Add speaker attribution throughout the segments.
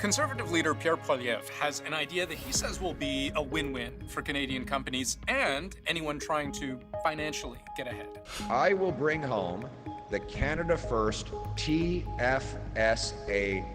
Speaker 1: Conservative leader Pierre Poilievre has an idea that he says will be a win-win for Canadian companies and anyone trying to financially get ahead.
Speaker 2: I will bring home the Canada First TFSA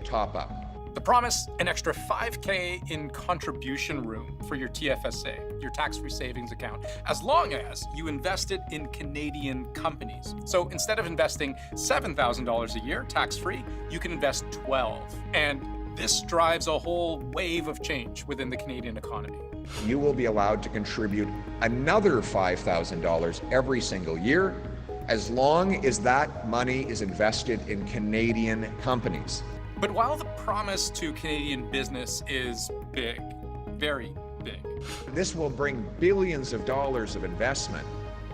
Speaker 2: top-up.
Speaker 1: The promise, an extra $5,000 in contribution room for your TFSA, your tax-free savings account, as long as you invest it in Canadian companies. So instead of investing $7,000 a year tax-free, you can invest $12,000. And this drives a whole wave of change within the Canadian economy.
Speaker 2: You will be allowed to contribute another $5,000 every single year, as long as that money is invested in Canadian companies.
Speaker 1: But while the promise to Canadian business is big, very big,
Speaker 2: this will bring billions of dollars of investment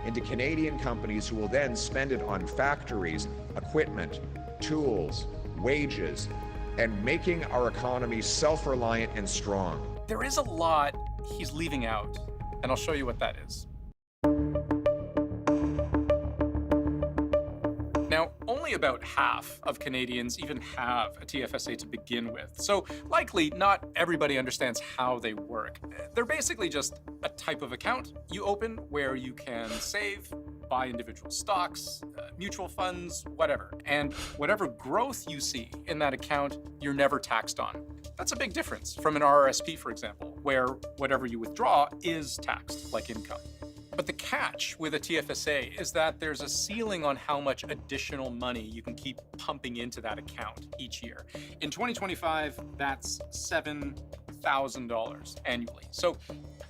Speaker 2: into Canadian companies who will then spend it on factories, equipment, tools, wages, and making our economy self-reliant and strong.
Speaker 1: there is a lot he's leaving out, and I'll show you what that is. Now, only about half of Canadians even have a TFSA to begin with, so likely not everybody understands how they work. They're basically just a type of account you open where you can save, buy individual stocks, mutual funds, whatever. And whatever growth you see in that account, you're never taxed on. That's a big difference from an RRSP, for example, where whatever you withdraw is taxed like income. But the catch with a TFSA is that there's a ceiling on how much additional money you can keep pumping into that account each year. In 2025, that's $7,000 annually. So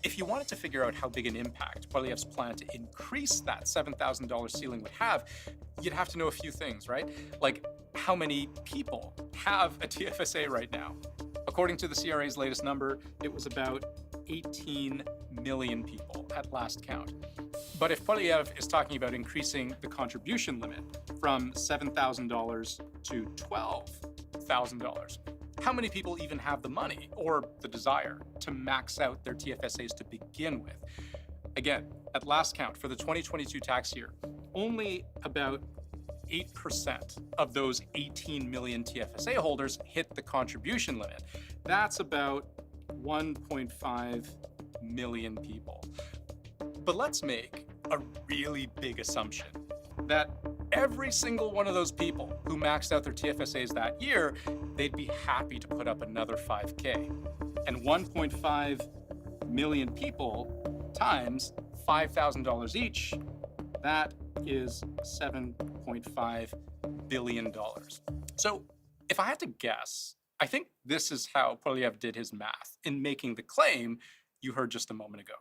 Speaker 1: if you wanted to figure out how big an impact Poilievre's plan to increase that $7,000 ceiling would have, you'd have to know a few things, right? Like how many people have a TFSA right now? According to the CRA's latest number, it was about 18 million people at last count. But if Poilievre is talking about increasing the contribution limit from $7,000 to $12,000, how many people even have the money or the desire to max out their TFSAs to begin with? Again, at last count for the 2022 tax year, only about 8% of those 18 million TFSA holders hit the contribution limit. That's about 1.5 million people. But let's make a really big assumption that every single one of those people who maxed out their TFSAs that year, they'd be happy to put up another $5,000. And 1.5 million people times $5,000 each, that is $7.5 billion. So if I had to guess, I think this is how Poilievre did his math in making the claim you heard just a moment ago.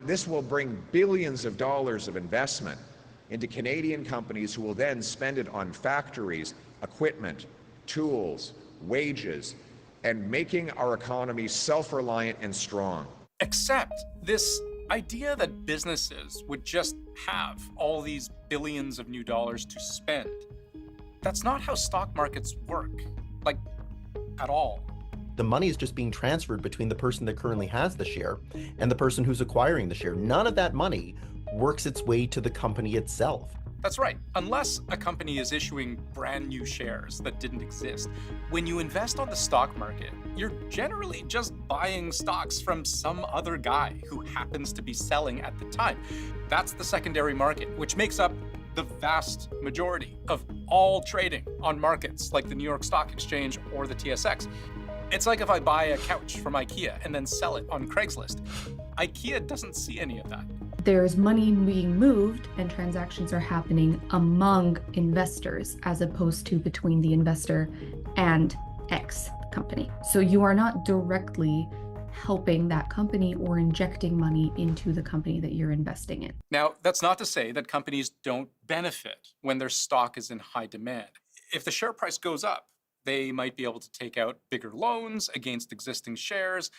Speaker 2: This will bring billions of dollars of investment into Canadian companies who will then spend it on factories, equipment, tools, wages, and making our economy self-reliant and strong.
Speaker 1: Except this idea that businesses would just have all these billions of new dollars to spend, that's not how stock markets work, like at all.
Speaker 3: The money is just being transferred between the person that currently has the share and the person who's acquiring the share. None of that money works its way to the company itself.
Speaker 1: That's right, unless a company is issuing brand new shares that didn't exist. When you invest on the stock market, you're generally just buying stocks from some other guy who happens to be selling at the time. That's the secondary market, which makes up the vast majority of all trading on markets like the New York Stock Exchange or the TSX. It's like if I buy a couch from IKEA and then sell it on Craigslist. IKEA doesn't see any of that.
Speaker 4: There's money being moved and transactions are happening among investors as opposed to between the investor and X company. So you are not directly helping that company or injecting money into the company that you're investing in.
Speaker 1: Now, that's not to say that companies don't benefit when their stock is in high demand. If the share price goes up, they might be able to take out bigger loans against existing shares.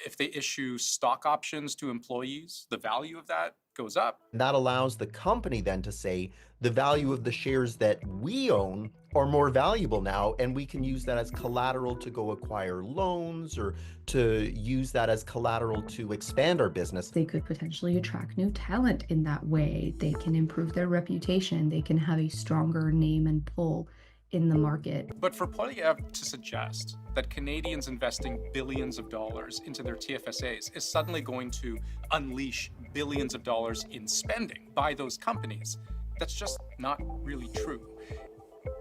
Speaker 1: If they issue stock options to employees, the value of that goes up.
Speaker 3: That allows the company then to say the value of the shares that we own are more valuable now, and we can use that as collateral to go acquire loans or to use that as collateral to expand our business.
Speaker 4: They could potentially attract new talent in that way. They can improve their reputation. They can have a stronger name and pull in the market.
Speaker 1: But for Poilievre to suggest that Canadians investing billions of dollars into their TFSAs is suddenly going to unleash billions of dollars in spending by those companies, that's just not really true.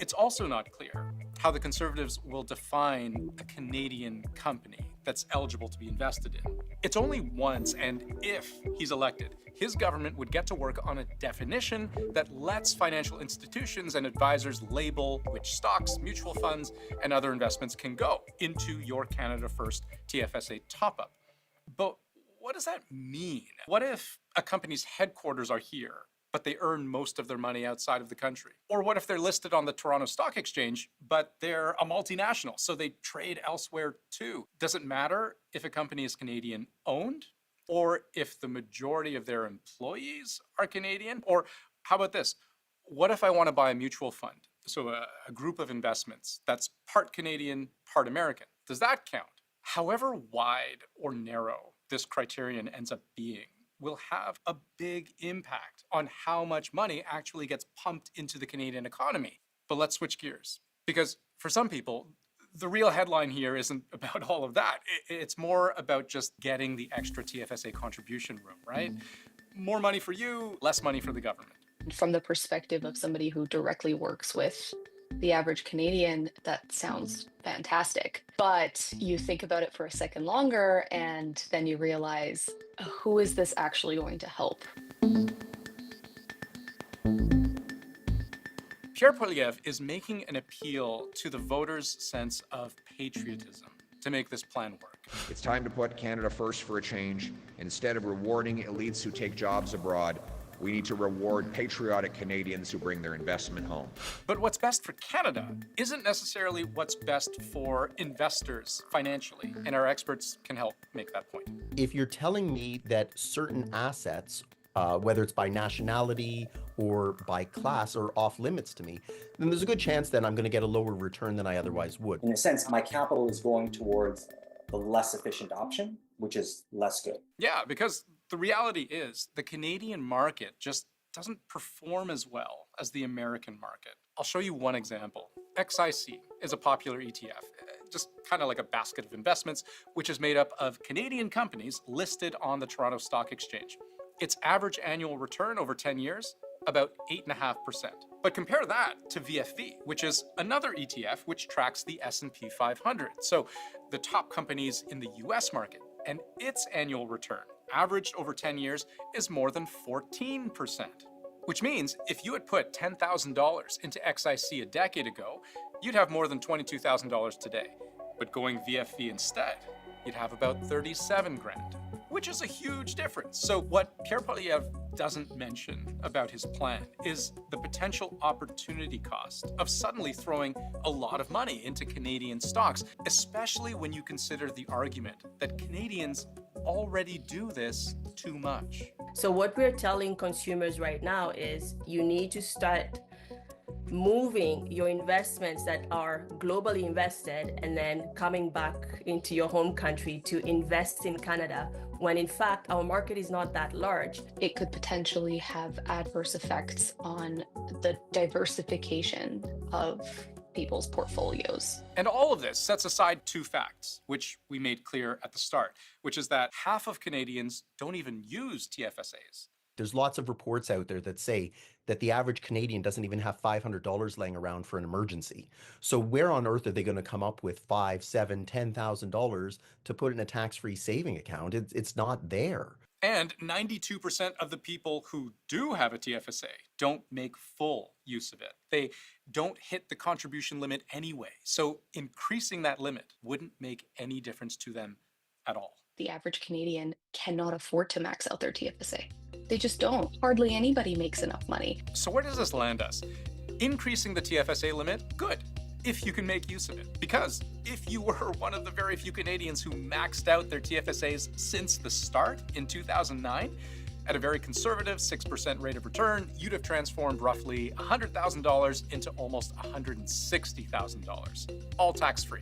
Speaker 1: It's also not clear how the Conservatives will define a Canadian company that's eligible to be invested in. It's only once, and if he's elected, his government would get to work on a definition that lets financial institutions and advisors label which stocks, mutual funds, and other investments can go into your Canada First TFSA top-up. But what does that mean? What if a company's headquarters are here, but they earn most of their money outside of the country? Or what if they're listed on the Toronto Stock Exchange, but they're a multinational, so they trade elsewhere too? Does it matter if a company is Canadian owned, or if the majority of their employees are Canadian? Or how about this? What if I want to buy a mutual fund, so a group of investments that's part Canadian, part American? Does that count? However wide or narrow this criterion ends up being will have a big impact on how much money actually gets pumped into the Canadian economy. But let's switch gears, because for some people, the real headline here isn't about all of that. It's more about just getting the extra TFSA contribution room, right? More money for you, less money for the government.
Speaker 5: From the perspective of somebody who directly works with the average Canadian, that sounds fantastic. But you think about it for a second longer, and then you realize, who is this actually going to help?
Speaker 1: Pierre Poilievre is making an appeal to the voters' sense of patriotism to make this plan work.
Speaker 2: It's time to put Canada first for a change. Instead of rewarding elites who take jobs abroad, we need to reward patriotic Canadians who bring their investment home.
Speaker 1: But what's best for Canada isn't necessarily what's best for investors financially, and our experts can help make that point.
Speaker 3: If you're telling me that certain assets, whether it's by nationality or by class, are off limits to me, then there's a good chance that I'm going to get a lower return than I otherwise would.
Speaker 6: In a sense, my capital is going towards the less efficient option, which is less good.
Speaker 1: Yeah, because the reality is the Canadian market just doesn't perform as well as the American market. I'll show you one example. XIC is a popular ETF, just kind of like a basket of investments, which is made up of Canadian companies listed on the Toronto Stock Exchange. Its average annual return over 10 years, about 8.5%. But compare that to VFV, which is another ETF which tracks the S&P 500. So the top companies in the US market, and its annual return, averaged over 10 years, is more than 14%. Which means if you had put $10,000 into XIC a decade ago, you'd have more than $22,000 today. But going VFV instead, you'd have about 37 grand, which is a huge difference. So what Pierre Poilievre doesn't mention about his plan is the potential opportunity cost of suddenly throwing a lot of money into Canadian stocks, especially when you consider the argument that Canadians already do this too much.
Speaker 7: So what we're telling consumers right now is you need to start moving your investments that are globally invested and then coming back into your home country to invest in Canada, when in fact our market is not that large.
Speaker 5: It could potentially have adverse effects on the diversification of people's portfolios.
Speaker 1: And all of this sets aside two facts, which we made clear at the start, which is that half of Canadians don't even use TFSAs.
Speaker 3: There's lots of reports out there that say that the average Canadian doesn't even have $500 laying around for an emergency. So where on earth are they going to come up with $5,000, $7,000, $10,000 to put in a tax-free saving account? It's not there.
Speaker 1: And 92% of the people who do have a TFSA don't make full use of it. They don't hit the contribution limit anyway. So increasing that limit wouldn't make any difference to them at all.
Speaker 5: The average Canadian cannot afford to max out their TFSA. They just don't. Hardly anybody makes enough money.
Speaker 1: So where does this land us? Increasing the TFSA limit, good, if you can make use of it. Because if you were one of the very few Canadians who maxed out their TFSAs since the start in 2009, at a very conservative 6% rate of return, you'd have transformed roughly $100,000 into almost $160,000, all tax-free.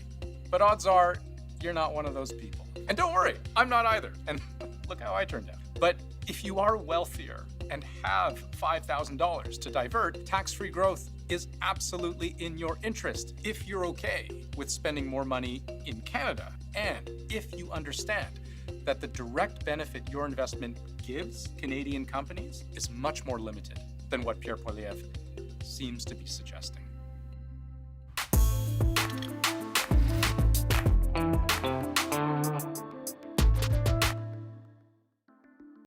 Speaker 1: But odds are, you're not one of those people. And don't worry, I'm not either. And look how I turned out. But if you are wealthier and have $5,000 to divert, tax-free growth is absolutely in your interest if you're okay with spending more money in Canada, and if you understand that the direct benefit your investment gives Canadian companies is much more limited than what Pierre Poilievre seems to be suggesting.